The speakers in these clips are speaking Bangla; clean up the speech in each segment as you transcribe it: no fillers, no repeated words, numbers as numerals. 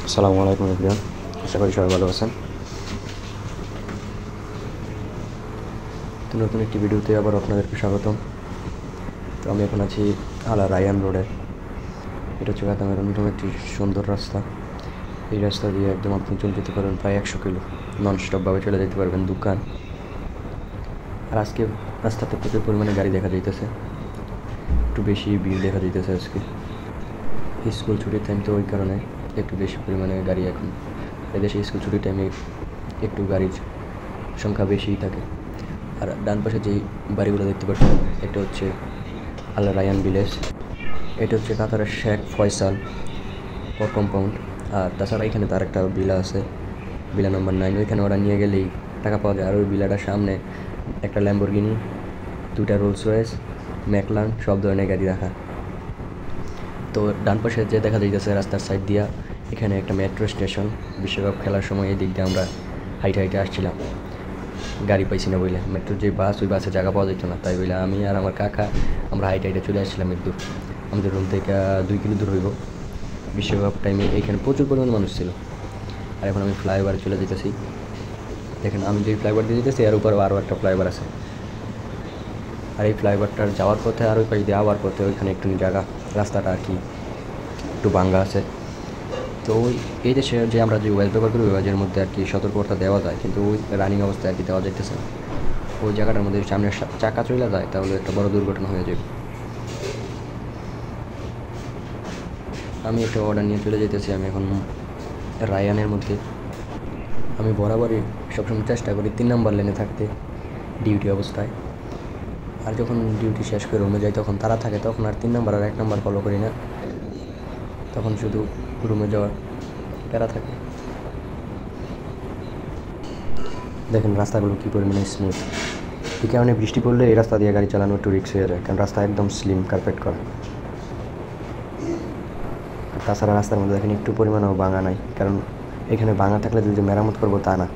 আসসালামু আলাইকুম এভরিওয়ান, আশা করি সবাই ভালো আছেন। তো নতুন একটি ভিডিওতে আবার আপনাদেরকে স্বাগতম। তো আমি এখন আছি আলা রায়ান রোডে। এটা হচ্ছে গাতামের অন্যতম একটি সুন্দর রাস্তা। এই রাস্তা দিয়ে একদম আপনি চলে যেতে পারবেন প্রায় 100 কিলো, নন স্টপভাবে চলে যেতে পারবেন দোকান। আর আজকে রাস্তাতে প্রচুর পরিমাণে গাড়ি দেখা যাইতেছে, একটু বেশি ভিড় দেখা যাইতেছে আজকে। স্কুল ছুটির টাইম তো ওই কারণে একটু বেশি পরিমাণে গাড়ি এখন এদেশে স্কুল ছুটির টাইমে একটু গাড়ির সংখ্যা বেশিই থাকে। আর ডান পাশে যেই বাড়িগুলো দেখতে পাচ্ছেন, এটা হচ্ছে আল রায়ান ভিলেজ। এটা হচ্ছে কাতারের শেখ ফয়সাল ওর কম্পাউন্ড। আর তাছাড়া এখানে তার একটা ভিলা আছে, ভিলা নাম্বার 9। ওইখানে ওরা নিয়ে গেলেই টাকা পাওয়া যায়। আর ওই ভিলাটার সামনে একটা ল্যাম্বরগিনি, 2টা রোলস রয়েস, ম্যাকলান, সব ধরনের গাড়ি রাখা। তো ডান পাশে যে দেখা যাইতেছে রাস্তার সাইড দিয়া, এখানে একটা মেট্রো স্টেশন। বিশ্বকাপ খেলার সময় এই দিক দিয়ে আমরা হাইটে হাইটে আসছিলাম, গাড়ি পাইছি না বলে। মেট্রোর যে বাস, ওই বাসে জায়গা পাওয়া যেত না, তাই বলে আমি আর আমার কাকা আমরা হাইটে হাইটে চলে আসছিলাম একটু দূর। আমাদের রুম থেকে 2 কিলো দূর হইব। বিশ্বকাপ টাইমে এইখানে প্রচুর পরিমাণ মানুষ ছিল। আর এখন আমি ফ্লাইওভারে চলে যেতেছি। দেখেন, আমি যে ফ্লাইওভার দিয়ে যেতেছি এর উপর আরও একটা ফ্লাইওভার আছে। আর এই ফ্লাইওভারটার যাওয়ার পথে আর ওই পাশ দিয়ে আওয়ার পথে ওইখানে একটু জায়গা, রাস্তাটা আর কি একটু ভাঙ্গা আছে। তো এই দেশে যে আমরা যে ওয়েস্ট বেঙ্গল করি, ওই ওয়াজের মধ্যে আর কি সতর্কতা দেওয়া যায়, কিন্তু ওই রানিং অবস্থায় আর কি দেওয়া যাইতেছে না। ওই জায়গাটার মধ্যে সামনে চাকা চলে যায় তাহলে একটা বড় দুর্ঘটনা হয়ে যাবে। আমি একটা অর্ডার নিয়ে চলে যেতেছি। আমি এখন রায়ানের মধ্যে। আমি বরাবরই সবসময় চেষ্টা করি 3 নম্বর লেনে থাকতে ডিউটি অবস্থায়। আর যখন ডিউটি শেষ করে রুমে যাই তখন তারা থাকে, তখন আর 3 নম্বর আর 1 নম্বর ফলো করি না, তখন শুধু রুমে যাওয়ার প্যারা থাকে। দেখেন রাস্তাগুলো কী পরিমাণে স্মুথ। এই কারণে বৃষ্টি পড়লে এই রাস্তা দিয়ে গাড়ি চালানো একটু রিস্ক হয়ে যায়, কারণ রাস্তা একদম স্লিম কার্পেট করা। আর তাছাড়া রাস্তার মধ্যে দেখেন একটু পরিমাণেও ভাঙা নাই, কারণ এখানে ভাঙা থাকলে যে মেরামত করবো তা না।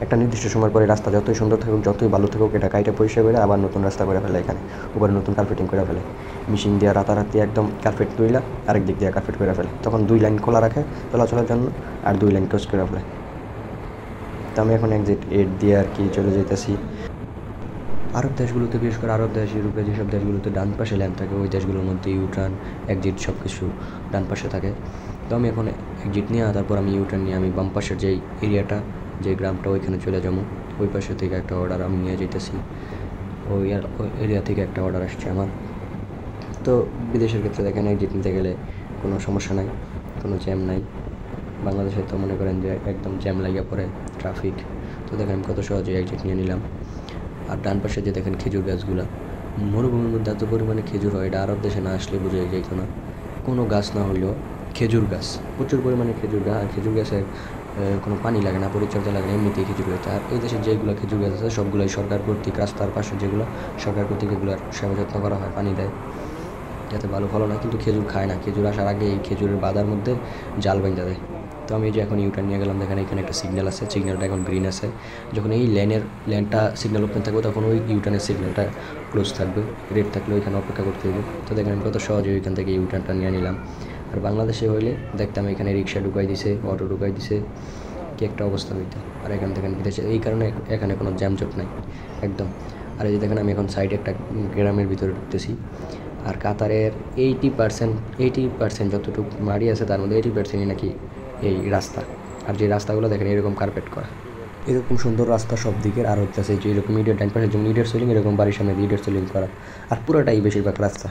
একটা নির্দিষ্ট সময় পরে রাস্তা যতই সুন্দর থাকুক, যতই ভালো থাকুক, এটা কাইটা পরিষ্কার করে আবার নতুন রাস্তা করে ফেলে। এখানে উপরে নতুন কার্পেটিং করে ফেলে, মেশিন দিয়ে রাতারাতি একদম কার্পেট তুইলা আরেক দিক দিয়ে কার্পেট করে ফেলে। তখন 2 লাইন খোলা রাখে চলাচলের জন্য, আর 2 লাইন ক্লোজ করে ফেলে। তো আমি এখন এক্সিট 8 দিয়ে আর কি চলে যেতেছি। আরব দেশগুলোতে, বিশেষ করে আরব দেশ, ইউরোপে যেসব দেশগুলোতে ডান পাশে ল্যান্ড থাকে, ওই দেশগুলোর মধ্যে ইউটার্ন, এক্সিট সব কিছু ডান পাশে থাকে। তো আমি এখন এক্সিট নিয়ে তারপর আমি ইউটার্ন নিয়ে আমি বাম পাশের যেই এরিয়াটা, যে গ্রামটা, ওইখানে চলে যাবো। ওই পাশে থেকে একটা অর্ডার আমি নিয়ে যেতেছি। ওই এরিয়া থেকে একটা অর্ডার আসছে আমার। তো বিদেশের ক্ষেত্রে দেখেন এক্সিট নিতে গেলে কোনো সমস্যা নাই, কোনো জ্যাম নাই। বাংলাদেশে তো মনে করেন যে একদম জ্যাম লাগিয়ে পড়ে, ট্রাফিক। তো দেখেন আমি কত সহজে এক্সিট নিয়ে নিলাম। আর ডান পাশে যে দেখেন খেজুর গাছগুলো, মরুভূমির মধ্যে এত পরিমাণে খেজুর হয়, এটা আরব দেশে না আসলে বোঝা যেত না। কোনো গাছ না হইলেও খেজুর গাছ, প্রচুর পরিমাণে খেজুর গাছ। আর খেজুর গাছের কোনো পানি লাগে না, পরিচর্যা লাগে না, এমনিতেই খেজুর গাছ। আর এই দেশে যেগুলো খেজুর গাছ আছে সবগুলোই সরকার কর্তৃক, রাস্তার পাশে যেগুলো সরকার কর্তৃক, এগুলোর সেবা যত্ন করা হয়, পানি দেয়, যাতে ভালো ফলন হয়। কিন্তু খেজুর খায় না। খেজুর আসার আগে এই খেজুরের বাদার মধ্যে জাল বেঁধে দেয়। তো আমি যে এখন ইউটার্ন নিয়ে গেলাম, দেখেন এখানে একটা সিগন্যাল আছে, সিগন্যালটা এখন গ্রিন আছে। যখন এই লেনটা সিগন্যাল ওপেন থাকবে, তখন ওই ইউটার্নের সিগন্যালটা ক্লোজ থাকবে, রেড থাকলে ওইখানে অপেক্ষা করতে হবে। তো দেখেন আমি কত সহজে ওইখান থেকে ইউটার্নটা নিয়ে নিলাম। আর বাংলাদেশে হইলে দেখতাম এখানে রিক্সা ঢুকাই দিছে, অটো ঢুকাই দিছে, কি একটা অবস্থা হইতো। আর এখান থেকে বিদেশে এই কারণে এখানে কোনো জ্যামজট নাই একদম। আর এই যে দেখেন আমি এখন সাইডে একটা গ্রামের ভিতরে ঢুকতেছি। আর কাতারের 80% যতটুকু মাড়ি আছে তার মধ্যে 80%ই নাকি এই রাস্তা। আর যে রাস্তাগুলো দেখেন এরকম কার্পেট করা, এরকম সুন্দর রাস্তা সব দিকের। আর হচ্ছে যে এরকম ইটের ডান পাশে যেমন ইটের সিলিং, এরকম বাড়ির সামনে ইটের সিলিং করা। আর পুরোটাই বেশিরভাগ রাস্তা